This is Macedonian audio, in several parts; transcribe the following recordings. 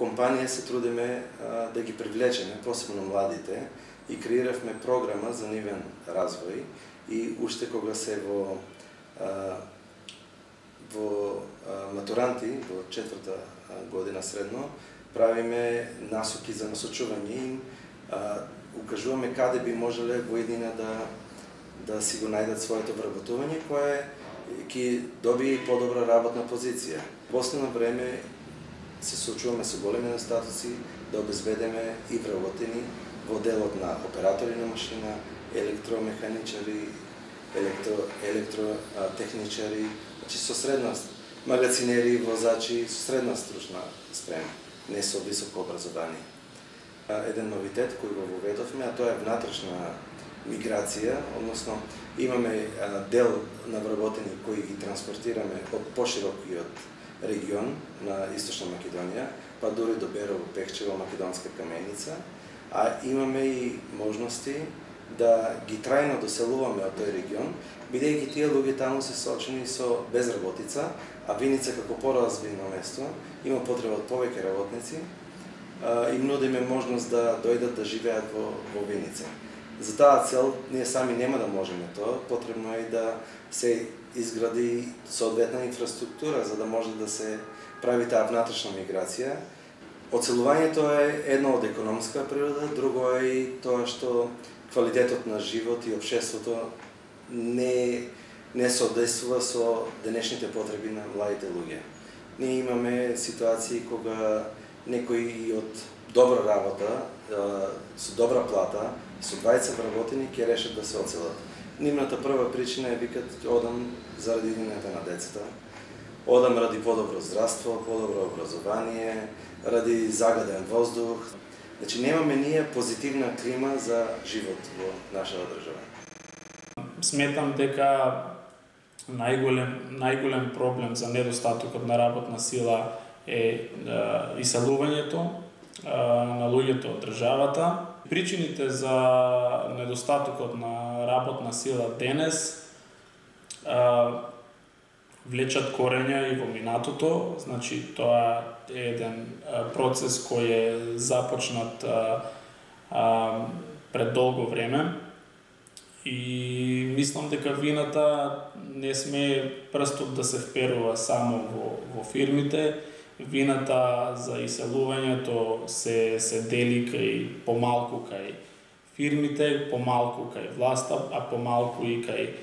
компанија се трудиме да ги привлечеме, посебно младите, и креиравме програма за нивен развој и уште кога се во матуранти, во 4-та година средно, правиме насоки за насочување и укажуваме каде би можеле во иднина да си го најдат своето вработување, кое ќе добие и подобра работна позиција. Последно време се соочуваме со големи недостатоци да обезбедиме и вработени во делот на оператори на машина, електромеханичари, електротехничари, значи со средна магацинери, возачи со средна стручна спрема, не со високо образование. Еден новитет кој го воведовме, а тоа е внатрешна миграција, односно имаме дел на вработени кои ги транспортираме од поширокиот регион на Источна Македонија, па дури до Берово, Пехчево, Македонска Каменица, а имаме и можности да ги трајно доселуваме од тој регион, бидејќи тие луѓе таму се соочени со безработица, а Виница како поразвиено место има потреба од повеќе работници, им нудиме можност да дојдат да живеат во Виница. За таа цел ние сами нема да можеме тоа, потребно е да се изгради соодветна инфраструктура за да може да се прави таа внатрешна миграција. Оцелувањето е едно од економска природа, друго е и тоа што квалитетот на живот и општеството не соодействува со денешните потреби на младите луѓе. Ние имаме ситуации кога некои од добра работа, со добра плата, со 20 вработени ќе решат да се оцелат. Нивната прва причина е викат одам заради идењата на децата, одам ради подобро здравство, подобро образование, ради загаден воздух. Значи немаме ние позитивна клима за живот во нашата држава. Сметам дека најголем проблем за недостатокот на работна сила е иселувањето на луѓето од државата. Причините за недостатокот на работна сила денес влечат корења и во минатото, значи тоа е еден процес кој е започнат пред долго време и мислам дека вината не сме прстот да се вперува само во фирмите. Вината за иселувањето се дели кај помалку кај фирмите, помалку кај власта, а помалку и кај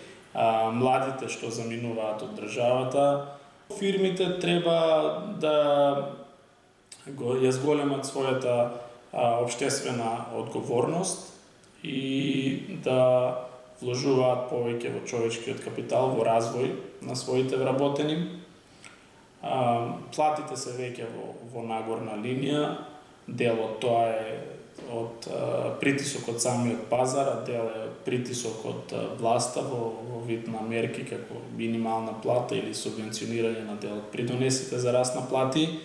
младите што заминуваат од државата. Фирмите треба да ја зголемат својата општествена одговорност и да вложуваат повеќе во човечкиот капитал, во развој на своите вработени. Платите се веќе во нагорна линија, дел од тоа е од притисок од самиот пазар, а дел е притисок од власта во вид на мерки како минимална плата или субвенционирање на дел од придонесите за раст на плати.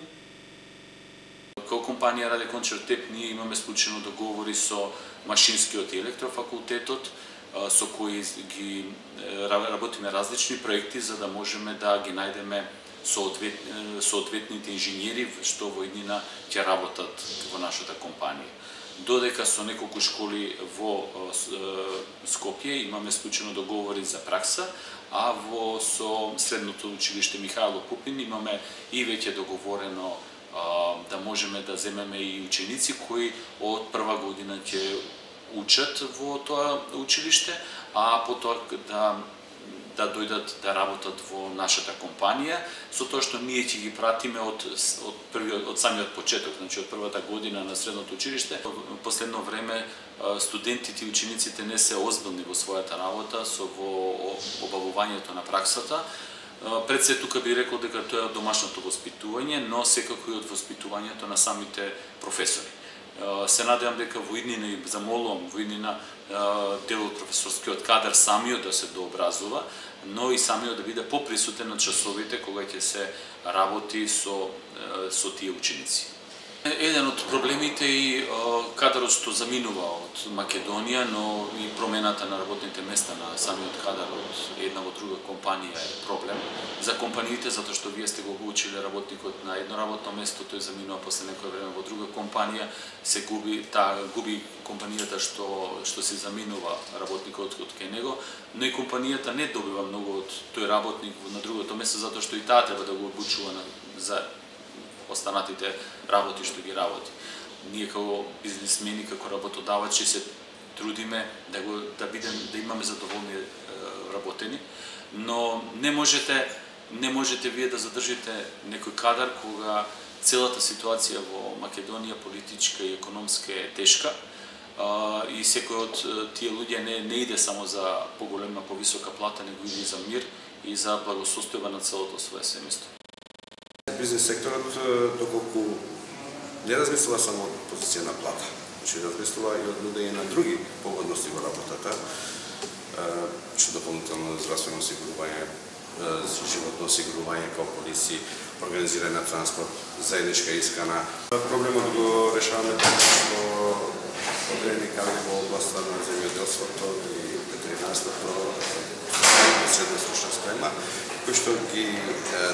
Како компанија Раде Кончертеп ние имаме случајно договори со Машинскиот и Електрофакултетот, со кои ги работиме различни проекти за да можеме да ги најдеме соодветните инженери што во иднина ќе работат во нашата компанија. Додека со неколку школи во Скопје имаме случајно договори за пракса, а со средното училиште Михајло Пупин имаме и веќе договорено да можеме да земеме и ученици кои од прва година ќе учат во тоа училиште, а потоа да дојдат да работат во нашата компанија, со тоа што ние ќе ги пратиме од самиот почеток, значи од првата година на средното училиште. Во последно време студентите и учениците не се озбилни во својата работа со обавувањето на праксата. Пред се тука би рекол дека тоа е од домашното воспитување, но секако и од воспитувањето на самите професори. Се надевам дека во иднина и замолувам во иднина дел од професорскиот кадар самиот да се дообразува, но и самиот да биде поприсутен на часовите кога ќе се работи со тие ученици. Еден од проблемите и кадарот што заминува од Македонија, но и промената на работните места на самиот кадар од една во друга компанија е проблем. За компаниите, затоа што вие сте го обучили работникот на едно работно место, тој заминува после некое време во друга компанија, се губи компанијата што се заминува работникот од кај него, но и компанијата не добива многу од тој работник на другото место, затоа што и таа треба да го обучува за останатите работи што ги работи. Ние како бизнисмени, како работодавачи се трудиме да имаме задоволни работени, но не можете вие да задржите некој кадар кога целата ситуација во Македонија политичка и економска е тешка и секој од тие луѓе не иде само за поголема, повисока плата, него иде и за мир и за благосостојба на целото свое семејство. Бизнес секторот, доколку не размислува само од позиција на плата, значи размислува и од нудење на други погодности во работата, што дополнително здравствено осигурување, животно осигурување како полици, организирање на транспорт, заедничка искана. Проблемот го решаваме така што одредени кадри во областа на земјоделството и ветеринарството, средна стручна спрема, кои што ги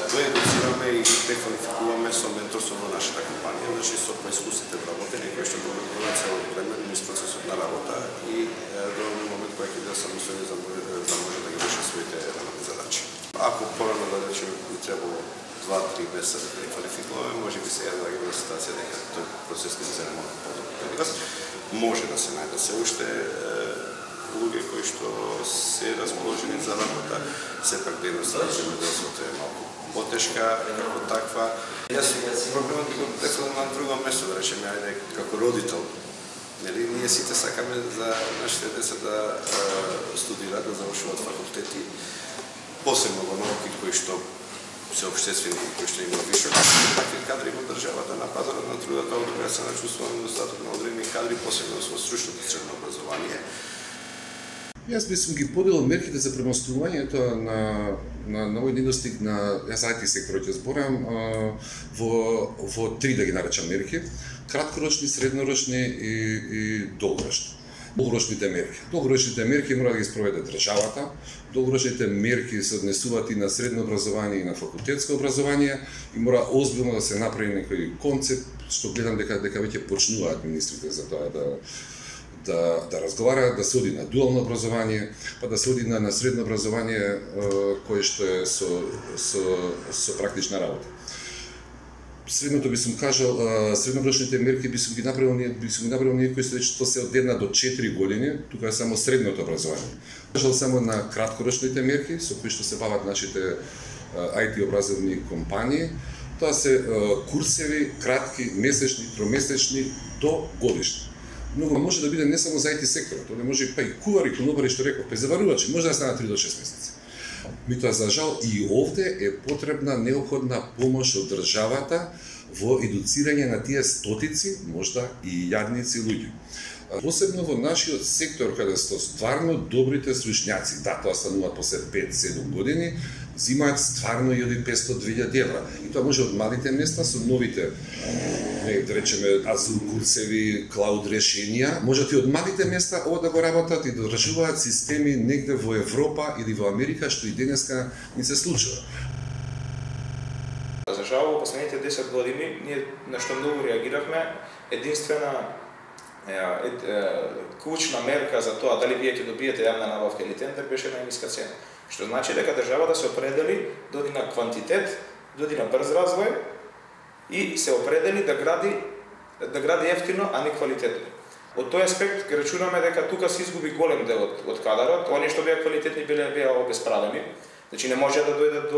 доедуцираме и преквалификуваме со менторство во нашата компанија, значи со поискусите вработени, кои што го добиваат цело време низ процесот на работа и до момент кој ќе биде самостојно за може да ги реши своите работни задачи. Ако порано да речеме би требало 2-3 месеца да преквалификуваме, може би сега да ги во ситуација дека тој процес ќе се малку подобро. Може да се најдат се уште луѓе кои што се расположени за работа, сепак дејноста на земјоделството е малку потешка како таква. Јас проблемот би го префрлил на друго место, да речеме, ајде како родител. Нели ние сите сакаме за нашите деца да студираат, да завршуваат факултети, посебно во науки кои што се општествени, кои што има вишок, такви кадри во државата на пазарот на трудот, од друга страна чувствуваме недостаток на одредени кадри, посебно во стручното средно образование. Јас би сум ги поделил мерките за премостувањето на овој недостиг на IT секторот ќе зборам во три, да ги наречам, мерки: краткорочни, среднорочни и долгорочни. Долгорочните мерки мора да ги спроведе државата. Долгорочните мерки се однесуваат и на средно образование и на факултетско образование и мора озбилно да се направи некој концепт, што гледам дека веќе почнуваат министрите за тоа да разговараат, да се оди на дуално образование, па да се оди на средно образование кое што е со практична работа. Средното би сум кажал, среднорочните мерки би сум ги направил ние кои што се од 1 до 4 години, тука е само средното образование. Кажал само на краткорочните мерки со кои што се бават нашите IT образовни компании. Тоа се курсеви, кратки, месечни, тромесечни до годишни. Многу може да биде не само за IT секторот, тоа може па и кувари, конобари, што реков, па и заварувачи, може да стана 3 до 6 месеци. Меѓутоа, за жал, и овде е потребна неопходна помош од државата во едуцирање на тие стотици, можда и јадници луѓе. Посебно во нашиот сектор, каде сте стварно добрите стручњаци, да, тоа стануваат после 5-7 години, зимаат стварно и од 500-2000 евра. И тоа може од малите места со новите, да речеме, азул курсеви, клауд решенија, можат и од малите места ова да го работат и да одржуваат системи негде во Европа или во Америка, што и денеска ни се случува. За жал, во последните 10 години, ние на што многу реагиравме, единствена клучна мерка за тоа дали вие ќе добиете јавна набавка или тендер беше најниска цена. Што значи дека државата се определи да оди на квантитет, да оди на брз развој и се определи да гради ефтино, а не квалитетно. Од тој аспект ги рачунаме дека тука се изгуби голем дел од кадарот, оние што беа квалитетни беа обесправени. Значи не може да дојдат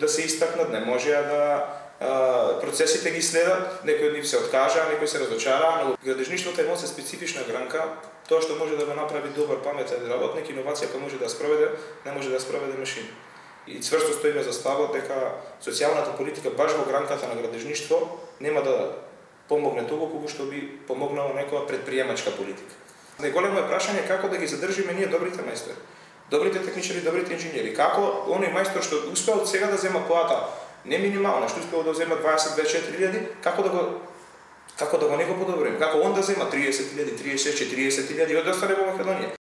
да се истакнат, не може да процесите ги следат, некои од нив се откажаа, некои се разочараа, но градежништвото е моцна специфична гранка, тоа што може да го направи добар паметен работник, иновацијата може да спроведе, не може да спроведе машина. И цврсто стоиме за ставот дека социјалната политика баш во гранката на градежништво нема да помогне толку колку што би помогнала некоја предприемачка политика. Најголемо е прашање како да ги задржиме ние добрите мајстори, добрите техничари, добрите инженери. Како оној мајстор што успеа од сега да зема плата не минимална, што успеал да зема 20-24.000, како да го не го подобриме, како он да зема 30.000, 36, 40.000 и да остане во Македонија.